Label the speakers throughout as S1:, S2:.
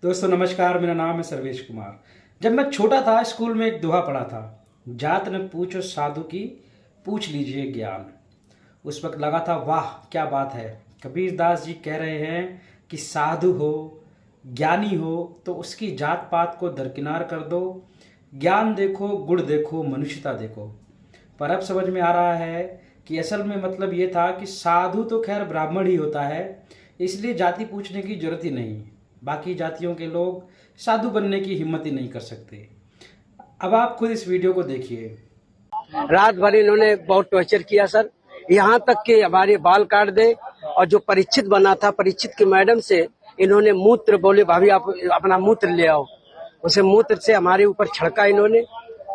S1: दोस्तों नमस्कार, मेरा नाम है सर्वेश कुमार। जब मैं छोटा था स्कूल में एक दोहा पढ़ा था, जात न पूछो साधु की, पूछ लीजिए ज्ञान। उस वक्त लगा था वाह क्या बात है। कबीर दास जी कह रहे हैं कि साधु हो, ज्ञानी हो तो उसकी जात पात को दरकिनार कर दो, ज्ञान देखो, गुण देखो, मनुष्यता देखो। पर अब समझ में आ रहा है कि असल में मतलब ये था कि साधु तो खैर ब्राह्मण ही होता है, इसलिए जाति पूछने की जरूरत ही नहीं। बाकी जातियों के लोग साधु बनने की हिम्मत ही नहीं कर सकते। अब आप खुद इस वीडियो को देखिए।
S2: रात भर इन्होंने बहुत टॉर्चर किया सर, यहाँ तक कि हमारे बाल काट दे। और जो परीक्षित बना था, परीक्षित की मैडम से इन्होंने मूत्र बोले, भाभी आप अपना मूत्र ले आओ। उसे मूत्र से हमारे ऊपर छिड़का इन्होंने।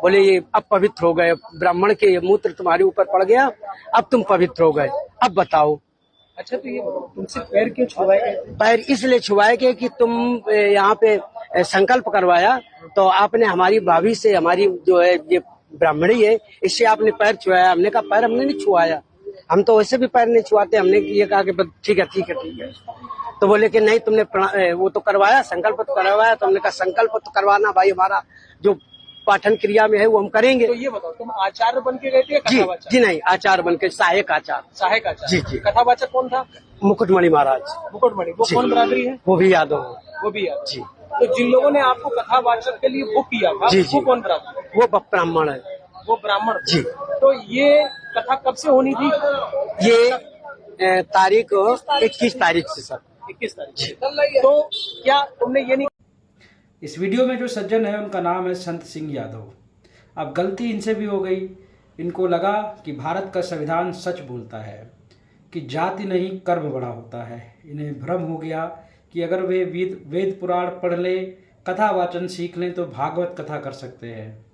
S2: बोले ये अब पवित्र हो गए, ब्राह्मण के ये मूत्र तुम्हारे ऊपर पड़ गया, अब तुम पवित्र हो गए, अब बताओ।
S3: अच्छा, तो ये तुमसे पैर क्यों छुआए गए?
S2: पैर इसलिए छुआए गए कि तुम यहाँ पे संकल्प करवाया, तो आपने हमारी भाभी से, हमारी जो है ये ब्राह्मणी है, इससे आपने पैर छुआया। हमने कहा पैर हमने नहीं छुआया, हम तो वैसे भी पैर नहीं छुआते। हमने ये कहा कि ठीक है ठीक है ठीक है। तो बोले कि नहीं तुमने वो तो करवाया, संकल्प तो करवाया। तो हमने कहा संकल्प तो करवाना भाई, हमारा जो पाठन क्रिया में है वो हम करेंगे।
S3: तो ये बताओ, तुम आचार्य बन के गए थे या
S2: जी
S3: कथावाचक?
S2: जी नहीं, आचार्य बन के, सहायक आचार्य।
S3: सहायक आचार्य?
S2: जी जी।
S3: कथावाचक कौन था?
S2: मुकुटमणि महाराज।
S3: मुकुटमणि, वो कौन बरादरी है?
S2: वो भी यादव है।
S3: वो भी याद
S2: जी।
S3: तो जिन लोगों ने आपको कथावाचक के लिए बुक किया था,
S2: जी,
S3: वो
S2: जी।
S3: कौन बरादरी?
S2: वो ब्राह्मण है।
S3: वो ब्राह्मण
S2: जी।
S3: तो ये कथा कब से होनी थी?
S2: ये तारीख 21 तारीख से सर।
S3: 21 तारीख। तो क्या तुमने ये नहीं?
S1: इस वीडियो में जो सज्जन है उनका नाम है संत सिंह यादव। अब गलती इनसे भी हो गई। इनको लगा कि भारत का संविधान सच बोलता है कि जाति नहीं कर्म बड़ा होता है। इन्हें भ्रम हो गया कि अगर वे वेद पुराण पढ़ ले, कथा वाचन सीख लें तो भागवत कथा कर सकते हैं।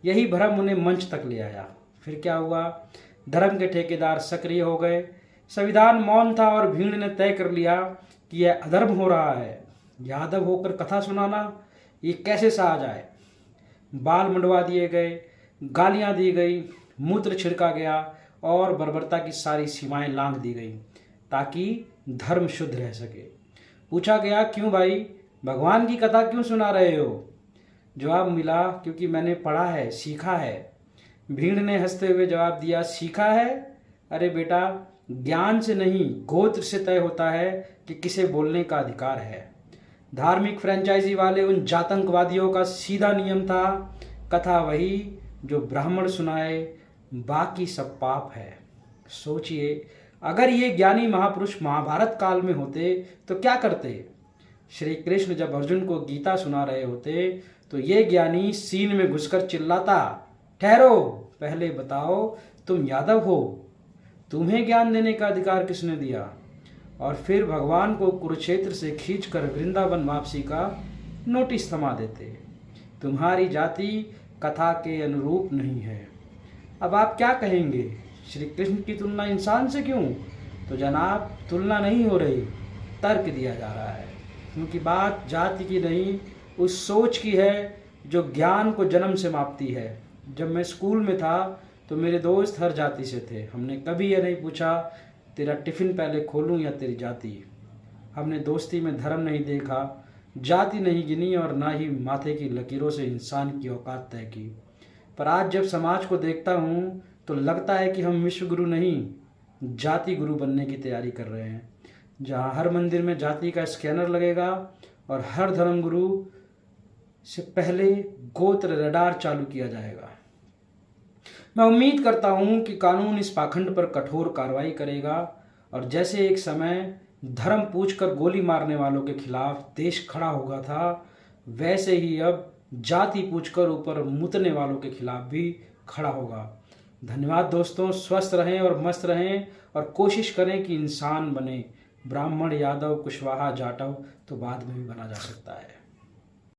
S1: यही भ्रम उन्हें मंच तक ले आया। फिर क्या हुआ, धर्म के ठेकेदार सक्रिय हो गए। संविधान मौन था और भीड़ ने तय कर लिया कि यह अधर्म हो रहा है। यादव होकर कथा सुनाना ये कैसे सहा जाए। बाल मंडवा दिए गए, गालियां दी गई, मूत्र छिड़का गया और बर्बरता की सारी सीमाएं लांघ दी गई ताकि धर्म शुद्ध रह सके। पूछा गया क्यों भाई, भगवान की कथा क्यों सुना रहे हो? जवाब मिला क्योंकि मैंने पढ़ा है, सीखा है। भीड़ ने हंसते हुए जवाब दिया, सीखा है? अरे बेटा, ज्ञान से नहीं गोत्र से तय होता है कि किसे बोलने का अधिकार है। धार्मिक फ्रेंचाइजी वाले उन जातंकवादियों का सीधा नियम था, कथा वही जो ब्राह्मण सुनाए, बाकी सब पाप है। सोचिए, अगर ये ज्ञानी महापुरुष महाभारत काल में होते तो क्या करते? श्री कृष्ण जब अर्जुन को गीता सुना रहे होते तो ये ज्ञानी सीन में घुसकर चिल्लाता, ठहरो, पहले बताओ तुम यादव हो, तुम्हें ज्ञान देने का अधिकार किसने दिया? और फिर भगवान को कुरुक्षेत्र से खींचकर वृंदावन वापसी का नोटिस थमा देते। तुम्हारी जाति कथा के अनुरूप नहीं है। अब आप क्या कहेंगे, श्री कृष्ण की तुलना इंसान से क्यों? तो जनाब, तुलना नहीं हो रही, तर्क दिया जा रहा है। क्योंकि बात जाति की नहीं, उस सोच की है जो ज्ञान को जन्म से मापती है। जब मैं स्कूल में था तो मेरे दोस्त हर जाति से थे। हमने कभी यह नहीं पूछा तेरा टिफिन पहले खोलूं या तेरी जाति। हमने दोस्ती में धर्म नहीं देखा, जाति नहीं गिनी और ना ही माथे की लकीरों से इंसान की औकात तय की। पर आज जब समाज को देखता हूँ तो लगता है कि हम विश्व गुरु नहीं, जाति गुरु बनने की तैयारी कर रहे हैं, जहाँ हर मंदिर में जाति का स्कैनर लगेगा और हर धर्म गुरु से पहले गोत्र रडार चालू किया जाएगा। मैं उम्मीद करता हूं कि कानून इस पाखंड पर कठोर कार्रवाई करेगा और जैसे एक समय धर्म पूछकर गोली मारने वालों के खिलाफ देश खड़ा होगा था, वैसे ही अब जाति पूछकर ऊपर मुतने वालों के खिलाफ भी खड़ा होगा। धन्यवाद दोस्तों, स्वस्थ रहें और मस्त रहें और कोशिश करें कि इंसान बने। ब्राह्मण, यादव, कुशवाहा, जाटव तो बाद में भी बना जा सकता है।